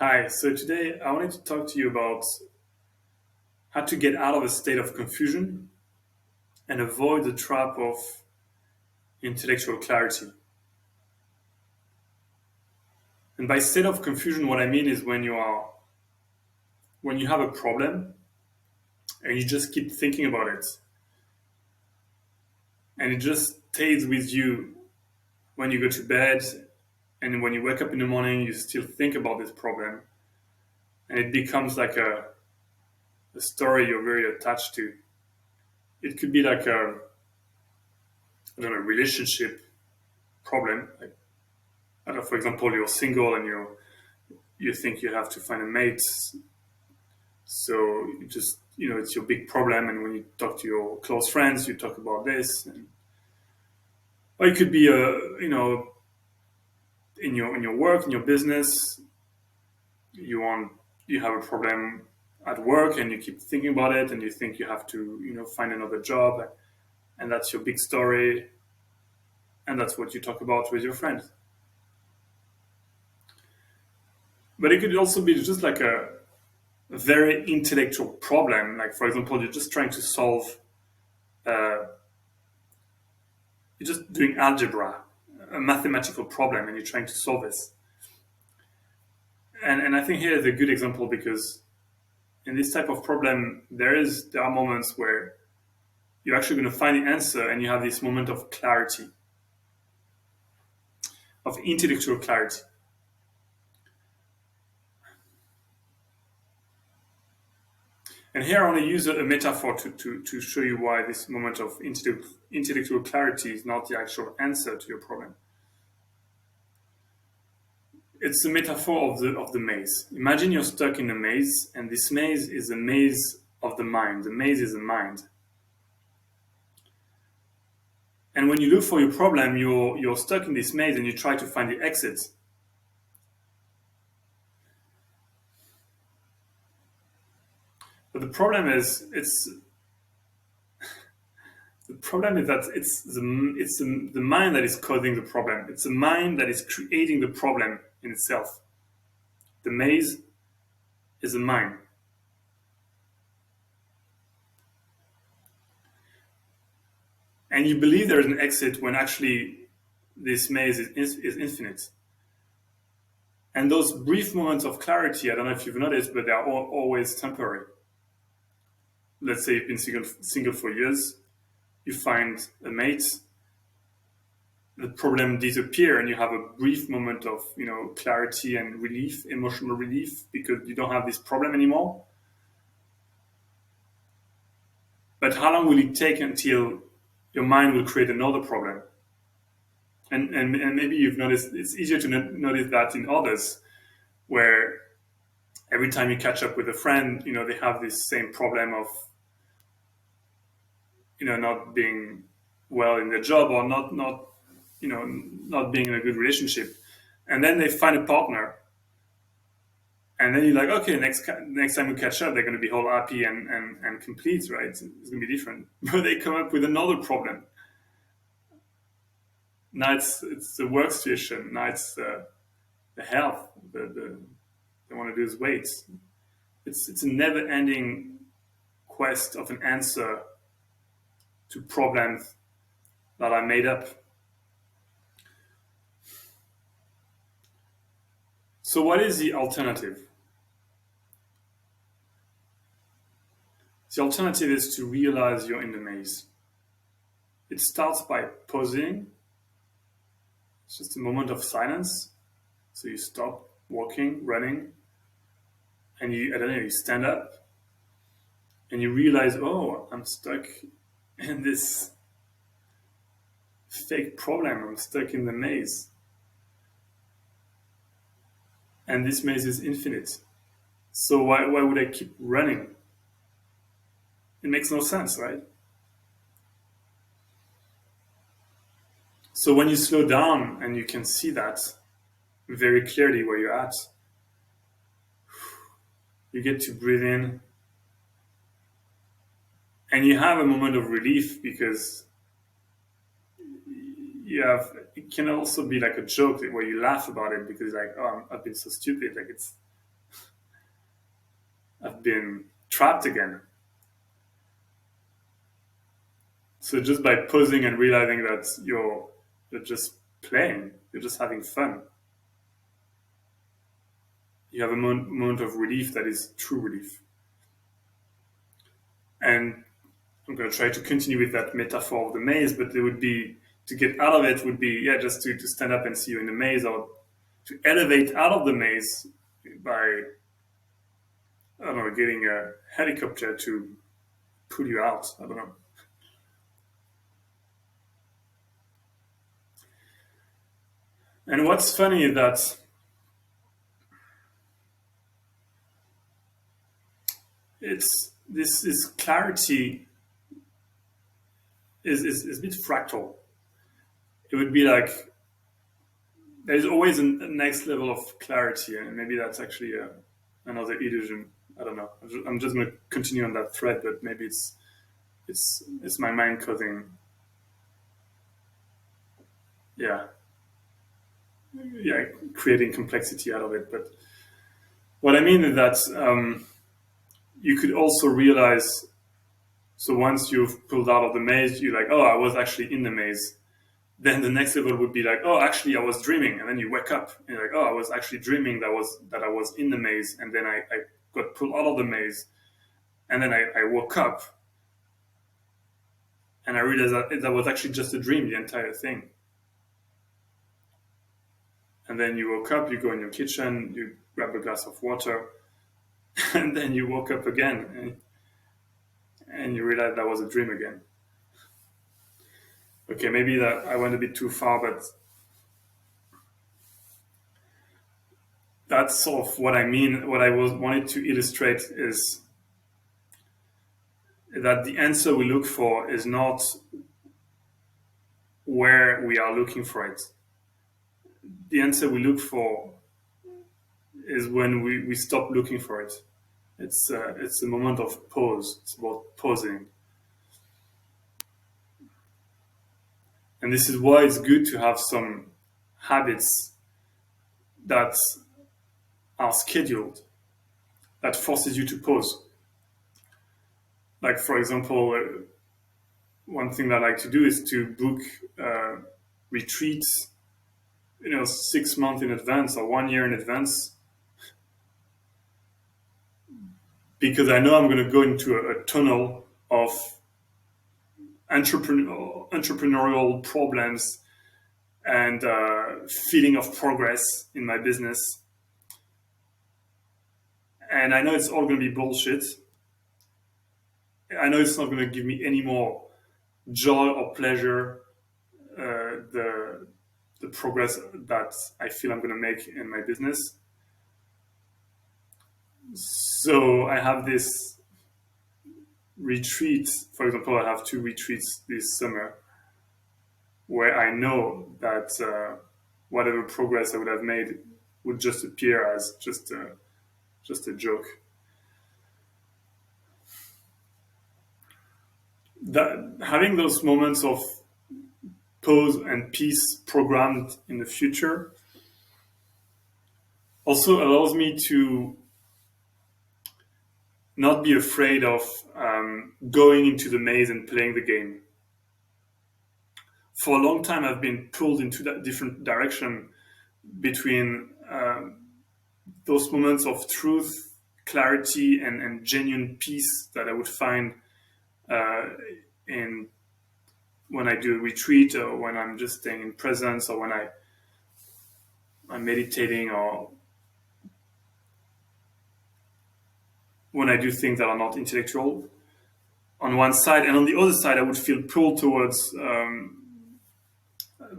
Hi, so today I wanted to talk to you about how to get out of a state of confusion and avoid the trap of intellectual clarity. And by state of confusion, what I mean is when you have a problem and you just keep thinking about it and it just stays with you when you go to bed and when you wake up in the morning, you still think about this problem and it becomes like a story you're very attached to. It could be like I don't know, relationship problem. Like, I don't know, for example, you're single and you think you have to find a mate, so you just it's your big problem. And when you talk to your close friends, you talk about this, or it could be in your work, in your business, you want you have a problem at work and you keep thinking about it and you think you have to find another job, and that's your big story, and that's what you talk about with your friends. But it could also be just like a very intellectual problem. Like, for example, you're just trying to solve, uh, you're just doing algebra, a mathematical problem, and you're trying to solve this. And I think here is a good example because in this type of problem, there are moments where you're actually going to find the answer, and you have this moment of clarity, of intellectual clarity. And here I want to use a metaphor to show you why this moment of intellectual clarity is not the actual answer to your problem. It's a metaphor of the maze. Imagine you're stuck in a maze, and this maze is a maze of the mind. The maze is the mind. And when you look for your problem, you're stuck in this maze and you try to find the exit. But the problem is that it's the mind that is causing the problem. It's the mind that is creating the problem in itself. The maze is the mind. And you believe there is an exit when actually this maze is infinite. And those brief moments of clarity, I don't know if you've noticed, but they are always temporary. Let's say you've been single for years, you find a mate, the problem disappear, and you have a brief moment of clarity and relief, emotional relief, because you don't have this problem anymore. But how long will it take until your mind will create another problem? And maybe you've noticed it's easier to notice that in others, where every time you catch up with a friend, they have this same problem of not being well in their job, or not being in a good relationship, and then they find a partner, and then you're like, okay, next time we catch up, they're going to be all happy and complete, right? It's going to be different. But they come up with another problem. Now it's the work situation. Now it's the health. They want to lose weight. It's a never ending quest of an answer to problems that are made up. So what is the alternative? The alternative is to realize you're in the maze. It starts by pausing. It's just a moment of silence. So you stop walking, running, and I don't know, you stand up and you realize, oh, I'm stuck in this fake problem. I'm stuck in the maze. And this maze is infinite. So why would I keep running? It makes no sense, right? So when you slow down and you can see that very clearly where you're at, you get to breathe in and you have a moment of relief, because it can also be like a joke where you laugh about it because like, oh, I've been so stupid. Like, I've been trapped again. So just by pausing and realizing that you're just playing, you're just having fun, you have a moment of relief that is true relief. And I'm going to try to continue with that metaphor of the maze, but it would be to get out of it would be just to stand up and see you in the maze, or to elevate out of the maze by, I don't know, getting a helicopter to pull you out. I don't know. And what's funny is that it's this clarity is a bit fractal. It would be like there's always a next level of clarity, and maybe that's actually another illusion. I don't know. I'm just going to continue on that thread, but maybe it's my mind causing, yeah, creating complexity out of it. But what I mean is that you could also realize. So once you've pulled out of the maze, you're like, oh, I was actually in the maze. Then the next level would be like, oh, actually, I was dreaming, and then you wake up and you're like, oh, I was actually dreaming that I was in the maze, and then I got pulled out of the maze, and then I woke up, and I realized that was actually just a dream, the entire thing. And then you woke up, you go in your kitchen, you grab a glass of water, and then you woke up again, and you realize that was a dream again. Okay, maybe that I went a bit too far, but that's sort of what I mean. What I wanted to illustrate is that the answer we look for is not where we are looking for it. The answer we look for is when we stop looking for it. It's a moment of pause. It's about pausing. And this is why it's good to have some habits that are scheduled, that forces you to pause. Like, for example, one thing that I like to do is to book retreats, 6 months in advance or 1 year in advance, because I know I'm going to go into a tunnel of entrepreneurial problems and feeling of progress in my business. And I know it's all going to be bullshit. I know it's not going to give me any more joy or pleasure, the progress that I feel I'm going to make in my business. So I have this retreat. For example, I have 2 retreats this summer where I know that whatever progress I would have made would just appear as just a joke. That having those moments of pause and peace programmed in the future also allows me to not be afraid of going into the maze and playing the game. For a long time, I've been pulled into that different direction between those moments of truth, clarity, and genuine peace that I would find in when I do a retreat, or when I'm just staying in presence, or when I'm meditating, or when I do things that are not intellectual on one side, and on the other side I would feel pulled towards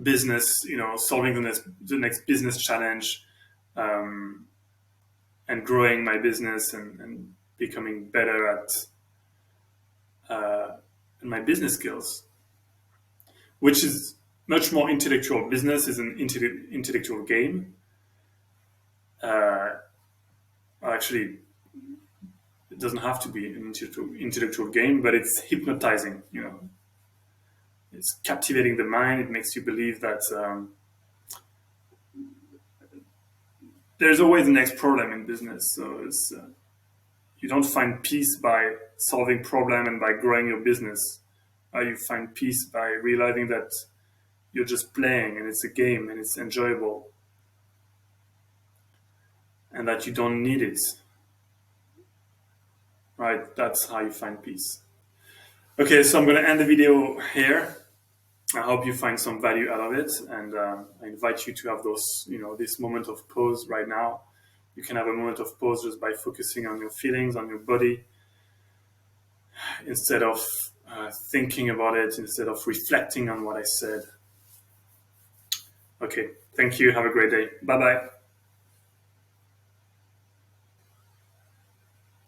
business, solving the next business challenge, and growing my business, and becoming better at my business skills, which is much more intellectual. Business is an intellectual game. Actually, it doesn't have to be an intellectual game, but it's hypnotizing. It's captivating the mind. It makes you believe that there's always the next problem in business. So you don't find peace by solving problem and by growing your business. You find peace by realizing that you're just playing and it's a game and it's enjoyable and that you don't need it. Right? That's how you find peace. Okay, so I'm going to end the video here. I hope you find some value out of it, and I invite you to have this moment of pause right now. You can have a moment of pause just by focusing on your feelings, on your body, instead of thinking about it, instead of reflecting on what I said. Okay, thank you. Have a great day. Bye-bye.